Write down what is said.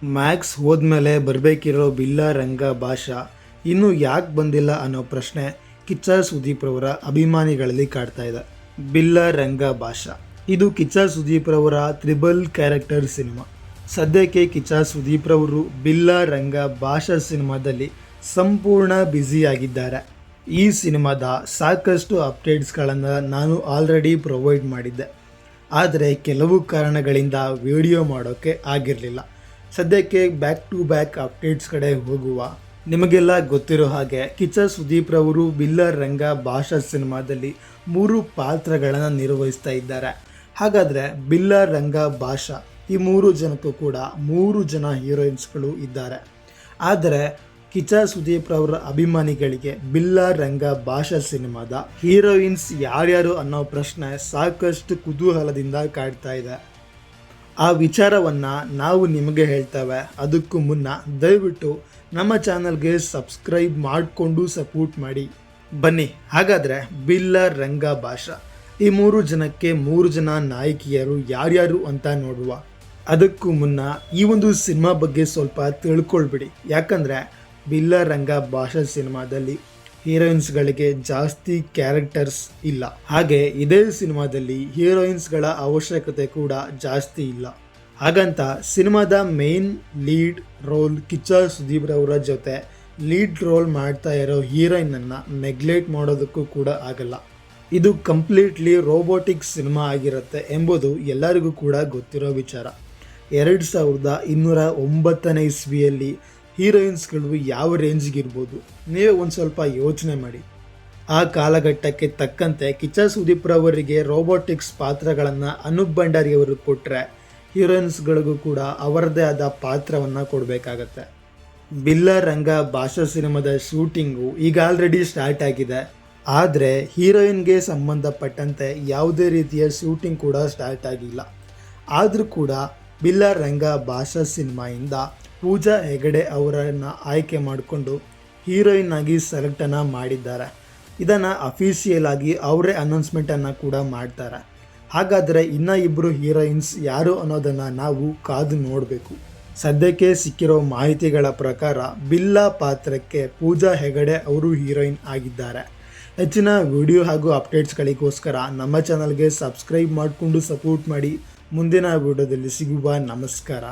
Max ಹೋದ್ಮೇಲೆ ಬರಬೇಕಿರೋ ಬಿಲ್ಲ ರಂಗ ಭಾಷಾ ಇನ್ನೂ ಯಾಕೆ ಬಂದಿಲ್ಲ ಅನ್ನೋ ಪ್ರಶ್ನೆ ಕಿಚ್ಚ ಸುದೀಪ್ ರವರ ಅಭಿಮಾನಿಗಳಲ್ಲಿ ಕಾಡ್ತಾ ಇದೆ. ಬಿಲ್ಲ ರಂಗ ಭಾಷಾ ಇದು ಕಿಚ್ಚ ಸುದೀಪ್ ರವರ ತ್ರಿಬಲ್ ಕ್ಯಾರೆಕ್ಟರ್ ಸಿನಿಮಾ. ಸದ್ಯಕ್ಕೆ ಕಿಚ್ಚ ಸುದೀಪ್ ರವರು ಬಿಲ್ಲ ರಂಗ ಭಾಷಾ ಸಿನಿಮಾದಲ್ಲಿ ಸಂಪೂರ್ಣ ಬ್ಯುಸಿಯಾಗಿದ್ದಾರೆ. ಈ ಸಿನಿಮಾದ ಸಾಕಷ್ಟು ಅಪ್ಡೇಟ್ಸ್ಗಳನ್ನು ನಾನು ಆಲ್ರೆಡಿ ಪ್ರೊವೈಡ್ ಮಾಡಿದ್ದೆ, ಆದರೆ ಕೆಲವು ಕಾರಣಗಳಿಂದ ವಿಡಿಯೋ ಮಾಡೋಕ್ಕೆ ಆಗಿರಲಿಲ್ಲ. ಸದ್ಯಕ್ಕೆ ಬ್ಯಾಕ್ ಟು ಬ್ಯಾಕ್ ಅಪ್ಡೇಟ್ಸ್ ಕಡೆ ಹೋಗುವ. ನಿಮಗೆಲ್ಲ ಗೊತ್ತಿರೋ ಹಾಗೆ ಕಿಚ್ಚ ಸುದೀಪ್ ರವರು ಬಿಲ್ಲ ರಂಗ ಭಾಷಾ ಸಿನಿಮಾದಲ್ಲಿ 3 ಪಾತ್ರಗಳನ್ನು ನಿರ್ವಹಿಸ್ತಾ ಇದ್ದಾರೆ. ಹಾಗಾದರೆ ಬಿಲ್ಲ ರಂಗ ಭಾಷಾ ಈ 3 ಜನಕ್ಕೂ ಕೂಡ 3 ಜನ ಹೀರೋಯಿನ್ಸ್ಗಳು ಇದ್ದಾರೆ. ಆದರೆ ಕಿಚ್ಚ ಸುದೀಪ್ ರವರ ಅಭಿಮಾನಿಗಳಿಗೆ ಬಿಲ್ಲ ರಂಗ ಭಾಷಾ ಸಿನಿಮಾದ ಹೀರೋಯಿನ್ಸ್ ಯಾರ್ಯಾರು ಅನ್ನೋ ಪ್ರಶ್ನೆ ಸಾಕಷ್ಟು ಕುತೂಹಲದಿಂದ ಕಾಡ್ತಾ ಇದೆ. ಆ ವಿಚಾರವನ್ನು ನಾವು ನಿಮಗೆ ಹೇಳ್ತೇವೆ. ಅದಕ್ಕೂ ಮುನ್ನ ದಯವಿಟ್ಟು ನಮ್ಮ ಚಾನಲ್ಗೆ ಸಬ್ಸ್ಕ್ರೈಬ್ ಮಾಡಿಕೊಂಡು ಸಪೋರ್ಟ್ ಮಾಡಿ. ಬನ್ನಿ ಹಾಗಾದರೆ ಬಿಲ್ಲ ರಂಗ ಭಾಷಾ ಈ 3 ಜನಕ್ಕೆ 3 ಜನ ನಾಯಕಿಯರು ಯಾರ್ಯಾರು ಅಂತ ನೋಡುವ. ಅದಕ್ಕೂ ಮುನ್ನ ಈ ಒಂದು ಸಿನಿಮಾ ಬಗ್ಗೆ ಸ್ವಲ್ಪ ತಿಳ್ಕೊಳ್ಬಿಡಿ. ಯಾಕಂದರೆ ಬಿಲ್ಲ ರಂಗ ಭಾಷಾ ಸಿನಿಮಾದಲ್ಲಿ ಹೀರೋಯಿನ್ಸ್ಗಳಿಗೆ ಜಾಸ್ತಿ ಕ್ಯಾರೆಕ್ಟರ್ಸ್ ಇಲ್ಲ. ಹಾಗೆ ಇದೇ ಸಿನಿಮಾದಲ್ಲಿ ಹೀರೋಯಿನ್ಸ್ಗಳ ಅವಶ್ಯಕತೆ ಕೂಡ ಜಾಸ್ತಿ ಇಲ್ಲ. ಹಾಗಂತ ಸಿನಿಮಾದ main lead role Kichcha Sudeep ರವರ ಜೊತೆ ಲೀಡ್ ರೋಲ್ ಮಾಡ್ತಾ ಇರೋ ಹೀರೋಯಿನನ್ನು ನೆಗ್ಲೆಕ್ಟ್ ಮಾಡೋದಕ್ಕೂ ಕೂಡ ಆಗಲ್ಲ. ಇದು ಕಂಪ್ಲೀಟ್ಲಿ ರೋಬೋಟಿಕ್ ಸಿನಿಮಾ ಆಗಿರುತ್ತೆ ಎಂಬುದು ಎಲ್ಲರಿಗೂ ಕೂಡ ಗೊತ್ತಿರೋ ವಿಚಾರ. 2209ನೇ ಇಸ್ವಿಯಲ್ಲಿ ಹೀರೋಯಿನ್ಸ್ಗಳು ಯಾವ ರೇಂಜ್ಗಿರ್ಬೋದು ನೀವೇ ಒಂದು ಸ್ವಲ್ಪ ಯೋಚನೆ ಮಾಡಿ. ಆ ಕಾಲಘಟ್ಟಕ್ಕೆ ತಕ್ಕಂತೆ ಕಿಚ್ಚ ಸುದೀಪ್ ರವರಿಗೆ ರೋಬೋಟಿಕ್ಸ್ ಪಾತ್ರಗಳನ್ನು ಅನೂಪ್ ಭಂಡಾರಿಯವರು ಕೊಟ್ಟರೆ ಹೀರೋಯಿನ್ಸ್ಗಳಿಗೂ ಕೂಡ ಅವರದೇ ಆದ ಪಾತ್ರವನ್ನು ಕೊಡಬೇಕಾಗತ್ತೆ. ಬಿಲ್ಲ ರಂಗ ಭಾಷಾ ಸಿನಿಮಾದ ಶೂಟಿಂಗು ಈಗ ಆಲ್ರೆಡಿ ಸ್ಟಾರ್ಟ್ ಆಗಿದೆ. ಆದರೆ ಹೀರೋಯಿನ್ಗೆ ಸಂಬಂಧಪಟ್ಟಂತೆ ಯಾವುದೇ ರೀತಿಯ ಶೂಟಿಂಗ್ ಕೂಡ ಸ್ಟಾರ್ಟ್ ಆಗಿಲ್ಲ. ಆದರೂ ಕೂಡ ಬಿಲ್ಲ ರಂಗ ಭಾಷಾ ಸಿನಿಮಾಯಿಂದ ಪೂಜಾ ಹೆಗಡೆ ಅವರನ್ನು ಆಯ್ಕೆ ಮಾಡಿಕೊಂಡು ಹೀರೋಯಿನ್ ಆಗಿ ಸೆಲೆಕ್ಟನ್ನು ಮಾಡಿದ್ದಾರೆ. ಇದನ್ನು ಅಫಿಷಿಯಲ್ ಆಗಿ ಅವರೇ ಅನೌನ್ಸ್ಮೆಂಟನ್ನು ಕೂಡ ಮಾಡ್ತಾರೆ. ಹಾಗಾದರೆ ಇನ್ನೂ 2 ಹೀರೋಯಿನ್ಸ್ ಯಾರು ಅನ್ನೋದನ್ನು ನಾವು ಕಾದು ನೋಡಬೇಕು. ಸದ್ಯಕ್ಕೆ ಸಿಕ್ಕಿರೋ ಮಾಹಿತಿಗಳ ಪ್ರಕಾರ ಬಿಲ್ಲ ಪಾತ್ರಕ್ಕೆ ಪೂಜಾ ಹೆಗಡೆ ಅವರು ಹೀರೋಯಿನ್ ಆಗಿದ್ದಾರೆ. ಹೆಚ್ಚಿನ ವಿಡಿಯೋ ಹಾಗೂ ಅಪ್ಡೇಟ್ಸ್ಗಳಿಗೋಸ್ಕರ ನಮ್ಮ ಚಾನಲ್ಗೆ ಸಬ್ಸ್ಕ್ರೈಬ್ ಮಾಡಿಕೊಂಡು ಸಪೋರ್ಟ್ ಮಾಡಿ. ಮುಂದಿನ ವಿಡಿಯೋದಲ್ಲಿ ಸಿಗುವ. ನಮಸ್ಕಾರ.